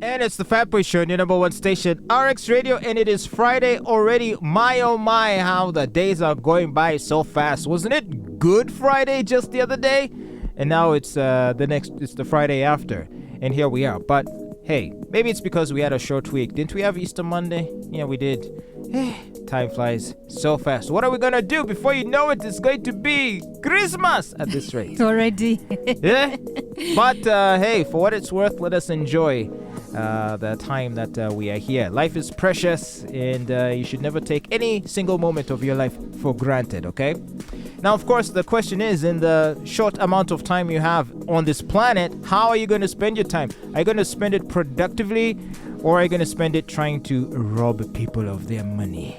And it's the Fatboy Show, your number one station, RX Radio, and it is Friday already. My oh my, how the days are going by so fast. Wasn't it Good Friday just the other day? And now it's the Friday after, and here we are. But hey, maybe it's because we had a short week. Didn't we have Easter Monday? Yeah, we did. Time flies so fast. What are we gonna do? Before you know it, it's going to be Christmas at this rate. Already. Yeah. But hey, for what it's worth, let us enjoy the time that we are here. Life is precious, and you should never take any single moment of your life for granted, okay? Now, of course, the question is, in the short amount of time you have on this planet, how are you going to spend your time? Are you going to spend it productively, or are you going to spend it trying to rob people of their money?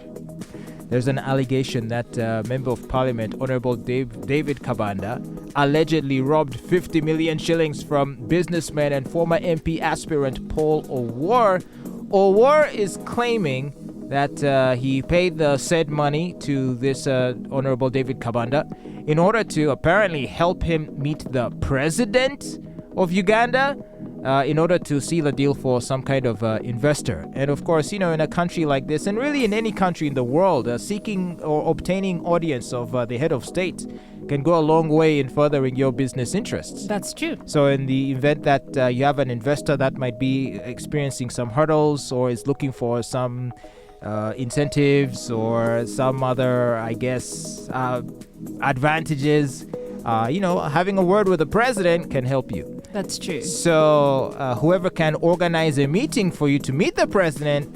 There's an allegation that Member of Parliament, Honorable David Kabanda, allegedly robbed 50 million shillings from businessman and former MP aspirant Paul Owor. Owor is claiming that he paid the said money to this Honorable David Kabanda in order to apparently help him meet the president of Uganda, in order to seal a deal for some kind of investor. And of course, you know, in a country like this, and really in any country in the world, seeking or obtaining audience of the head of state can go a long way in furthering your business interests. That's true. So in the event that you have an investor that might be experiencing some hurdles or is looking for some incentives or some other, I guess, advantages, having a word with the president can help you. That's true. So whoever can organize a meeting for you to meet the president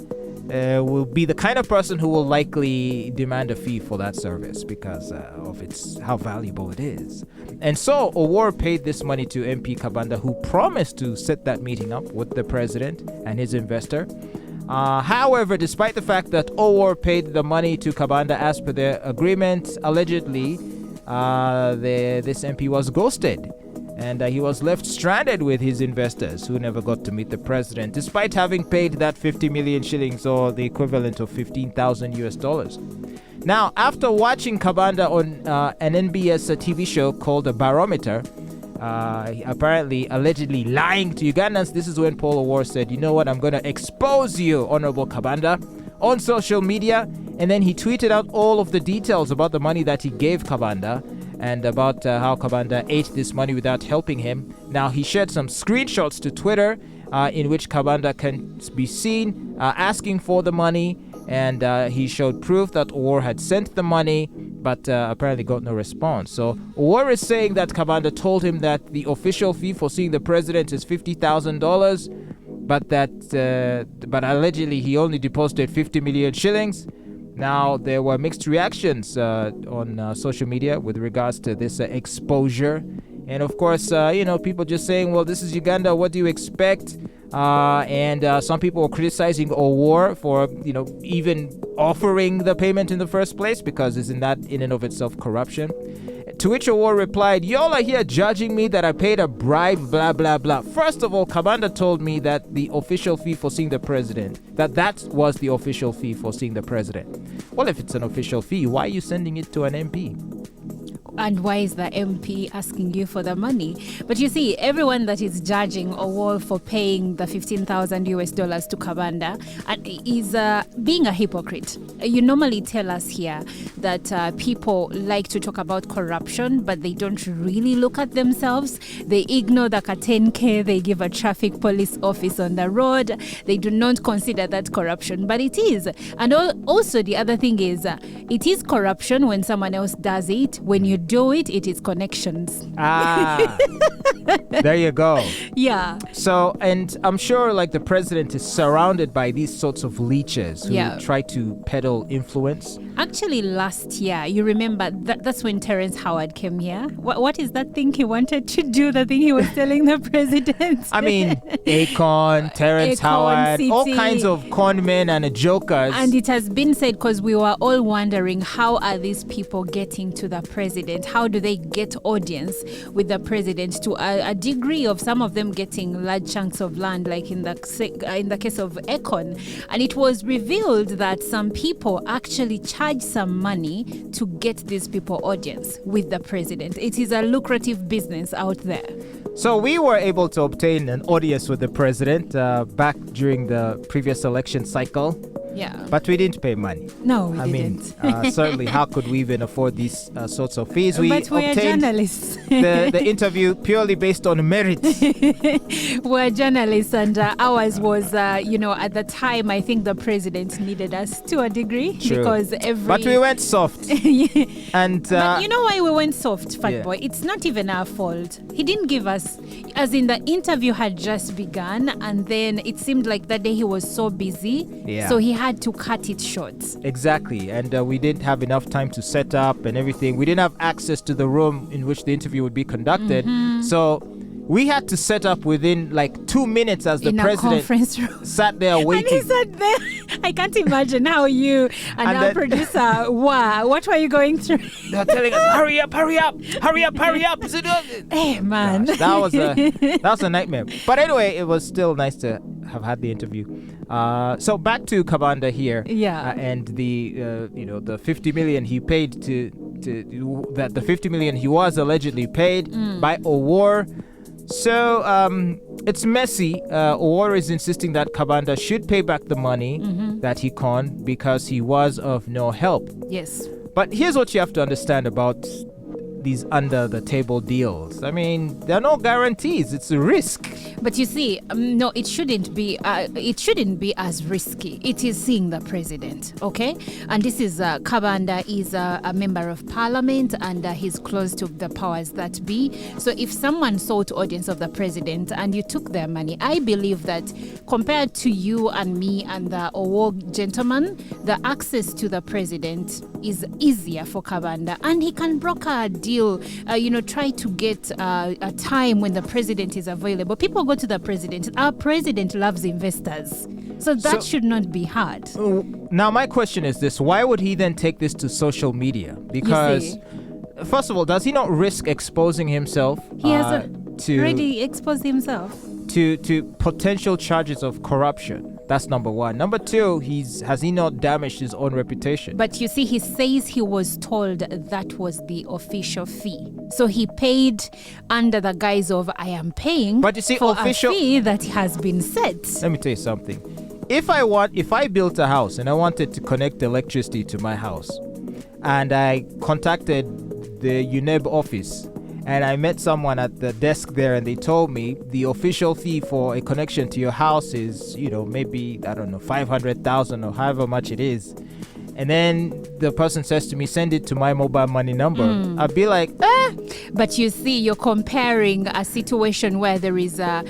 will be the kind of person who will likely demand a fee for that service because of how valuable it is. And so Owor paid this money to MP Kabanda, who promised to set that meeting up with the president and his investor. However, despite the fact that Owor paid the money to Kabanda as per their agreement, allegedly this MP was ghosted. And he was left stranded with his investors who never got to meet the president, despite having paid that 50 million shillings or the equivalent of $15,000. Now, after watching Kabanda on an NBS TV show called The Barometer, allegedly lying to Ugandans, this is when Paul Owor said, you know what, I'm going to expose you, Honorable Kabanda, on social media. And then he tweeted out all of the details about the money that he gave Kabanda, and about how Kabanda ate this money without helping him. Now, he shared some screenshots to Twitter in which Kabanda can be seen asking for the money, and he showed proof that Owor had sent the money, but apparently got no response. So Owor is saying that Kabanda told him that the official fee for seeing the president is $50,000, but allegedly he only deposited 50 million shillings. Now, there were mixed reactions on social media with regards to this exposure. And of course, people just saying, well, this is Uganda, what do you expect? And some people were criticizing Owor for, even offering the payment in the first place, because isn't that in and of itself corruption? To which Owor replied, y'all are here judging me that I paid a bribe, blah, blah, blah. First of all, Kabanda told me that the official fee for seeing the president, that was the official fee for seeing the president. Well, if it's an official fee, why are you sending it to an MP? And why is the MP asking you for the money? But you see, everyone that is judging Owor for paying the $15,000 to Kabanda is being a hypocrite. You normally tell us here that people like to talk about corruption, but they don't really look at themselves. They ignore the 10K they give a traffic police office on the road. They do not consider that corruption, but it is. And also the other thing is, it is corruption when someone else does it. When you do it, it is connections. There you go. Yeah. So, and I'm sure like the president is surrounded by these sorts of leeches who try to peddle influence. Actually, last year, you remember, that's when Terrence Howard came here. What is that thing he wanted to do, the thing he was telling the president? I mean, Akon, Terrence Howard, City. All kinds of con men and jokers. And it has been said, because we were all wondering, how are these people getting to the president? How do they get audience with the president to a degree of some of them getting large chunks of land, like in the case of Akon? And it was revealed that some people actually charge charge some money to get these people audience with the president. It is a lucrative business out there. So we were able to obtain an audience with the president back during the previous election cycle. Yeah. But we didn't pay money. No, we didn't. Certainly, how could we even afford these sorts of fees? We but we're obtained journalists. the interview purely based on merit. We're journalists, and ours was, at the time, I think the president needed us to a degree. True. Because But we went soft. And but you know why we went soft, Fatboy? Yeah. It's not even our fault. He didn't give us, as in the interview had just begun, and then it seemed like that day he was so busy. Yeah. So he had to cut it short. Exactly. And we didn't have enough time to set up and everything. We didn't have access to the room in which the interview would be conducted. So we had to set up within like 2 minutes as the in president a conference room. sat there waiting. And he sat there. I can't imagine how you and our producer, what were you going through? They're telling us, hurry up, hurry up, hurry up, hurry up. Hey, man. Gosh, that was a nightmare. But anyway, it was still nice to have had the interview. So back to Kabanda here. Yeah. And the 50 million he paid the 50 million he was allegedly paid by Owor. So it's messy. Owor is insisting that Kabanda should pay back the money that he conned because he was of no help. Yes. But here's what you have to understand about these under the table deals. I mean, there are no guarantees. It's a risk. But you see, no, it shouldn't be. It shouldn't be as risky. It is seeing the president, okay? And this is Kabanda is a member of parliament, and he's close to the powers that be. So if someone sought audience of the president and you took their money, I believe that compared to you and me and the Owor gentleman, the access to the president is easier for Kabanda, and he can broker a deal. Try to get a time when the president is available. People go to the president. Our president loves investors. So that should not be hard. Now, my question is this. Why would he then take this to social media? Because, first of all, does he not risk exposing himself? He has already exposed himself. To potential charges of corruption. That's number one. Number two, has he not damaged his own reputation? But you see, he says he was told that was the official fee. So he paid under the guise of I am paying but you see, for official a fee that has been set. Let me tell you something. If I built a house and I wanted to connect electricity to my house, and I contacted the UNEB office, and I met someone at the desk there, and they told me the official fee for a connection to your house is, maybe, I don't know, 500,000 or however much it is. And then the person says to me, send it to my mobile money number. I'd be like, But you see, you're comparing a situation where there is a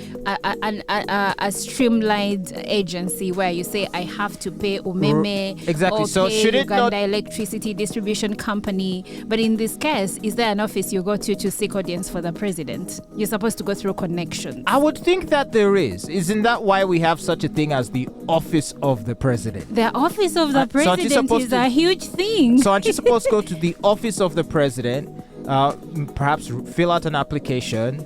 streamlined agency where you say, I have to pay Umeme exactly. or So pay should it Uganda not Electricity Distribution Company. But in this case, is there an office you go to seek audience for the president? You're supposed to go through connections. I would think that there is. Isn't that why we have such a thing as the office of the president? The office of the president is a huge thing. So aren't you supposed to go to the office of the president, perhaps fill out an application,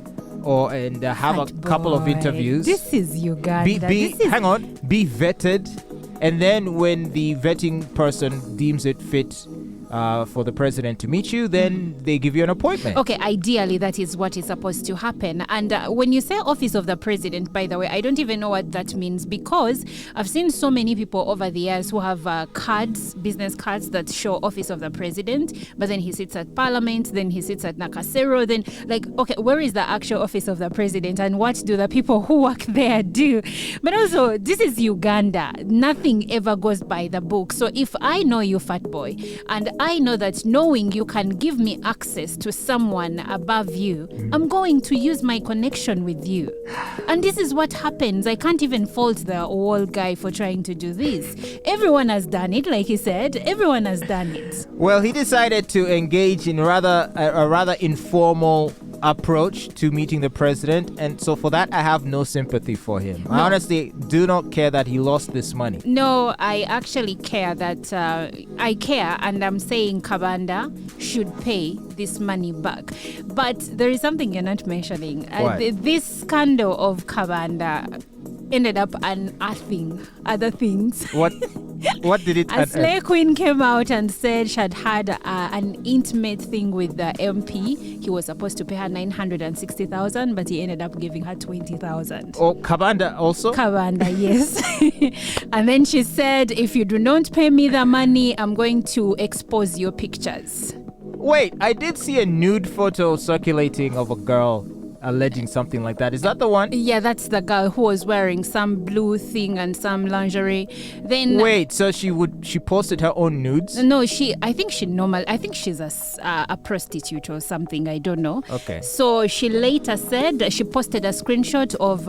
and have a couple of interviews? This is Uganda. Hang on. Be vetted, and then when the vetting person deems it fit for the president to meet you, then they give you an appointment. Okay, ideally that is what is supposed to happen. And when you say office of the president, by the way, I don't even know what that means, because I've seen so many people over the years who have business cards that show office of the president, but then he sits at parliament, then he sits at Nakasero, then okay, where is the actual office of the president, and what do the people who work there do? But also, this is Uganda. Nothing ever goes by the book. So if I know you, Fatboy, and I know that knowing you can give me access to someone above you, I'm going to use my connection with you. And this is what happens. I can't even fault the old guy for trying to do this. Everyone has done it, like he said. Everyone has done it. Well, he decided to engage in a rather informal approach to meeting the president, and so for that I have no sympathy for him. I honestly do not care that he lost this money. No, I actually care that I care, and I'm saying Kabanda should pay this money back. But there is something you're not mentioning. This scandal of Kabanda ended up unearthing other things. What? What did it A unearth? slay queen came out and said she had an intimate thing with the MP. He was supposed to pay her 960,000, but he ended up giving her 20,000. Oh, Kabanda also? Kabanda, yes. And then she said, if you do not pay me the money, I'm going to expose your pictures. Wait, I did see a nude photo circulating of a girl alleging something like that. Is that the one? Yeah, that's the girl who was wearing some blue thing and some lingerie. Then Wait, so she posted her own nudes? no, I think she's a prostitute or something. I don't know. Okay. So she later said she posted a screenshot of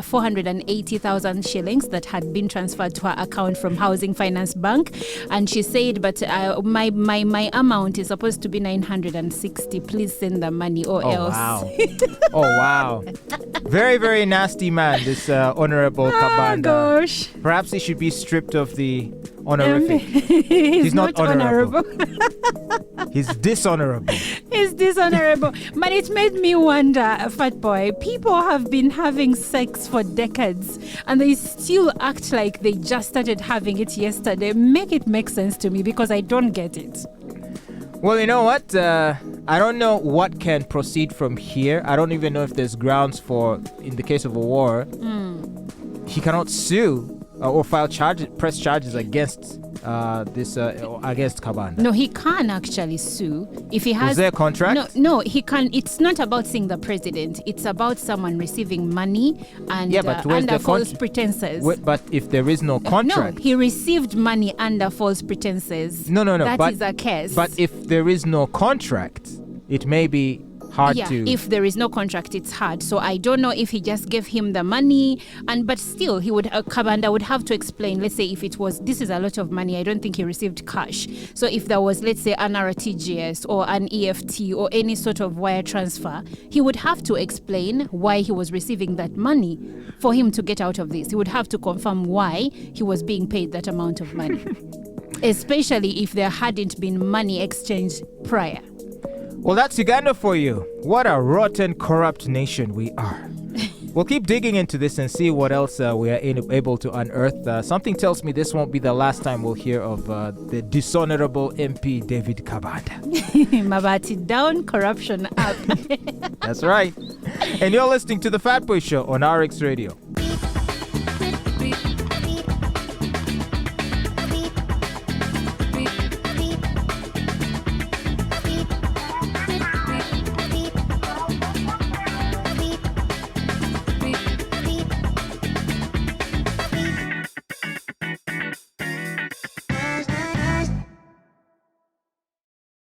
480,000 shillings that had been transferred to her account from Housing Finance Bank, and she said, "But my amount is supposed to be 960. Please send the money or else." Wow. Oh, wow. Very, very nasty man, this Honorable Kabanda. Gosh. Perhaps he should be stripped of the honorific. He's not honorable. honorable. He's dishonorable. It's dishonorable. But it made me wonder, Fatboy, people have been having sex for decades and they still act like they just started having it yesterday. Make it make sense to me because I don't get it. Well, you know what? I don't know what can proceed from here. I don't even know if there's grounds for, in the case of Owor, he cannot sue or press charges against against Kabanda. No, he can actually sue if he has. Was there a contract? No, he can. It's not about seeing the president. It's about someone receiving money and but where's under the false pretenses. But if there is no contract, No, he received money under false pretenses. No. That is a case. But if there is no contract, it may be hard to. If there is no contract, it's hard. So I don't know if he just gave him the money, but still, Kabanda would have to explain. Let's say if it was, this is a lot of money. I don't think he received cash. So if there was, let's say, an RTGS or an EFT or any sort of wire transfer, he would have to explain why he was receiving that money for him to get out of this. He would have to confirm why he was being paid that amount of money, especially if there hadn't been money exchanged prior. Well, that's Uganda for you. What a rotten, corrupt nation we are. We'll keep digging into this and see what else we are able to unearth. Something tells me this won't be the last time we'll hear of the dishonorable MP David Kabanda. Mabati down, corruption up. That's right. And you're listening to The Fatboy Show on RX Radio.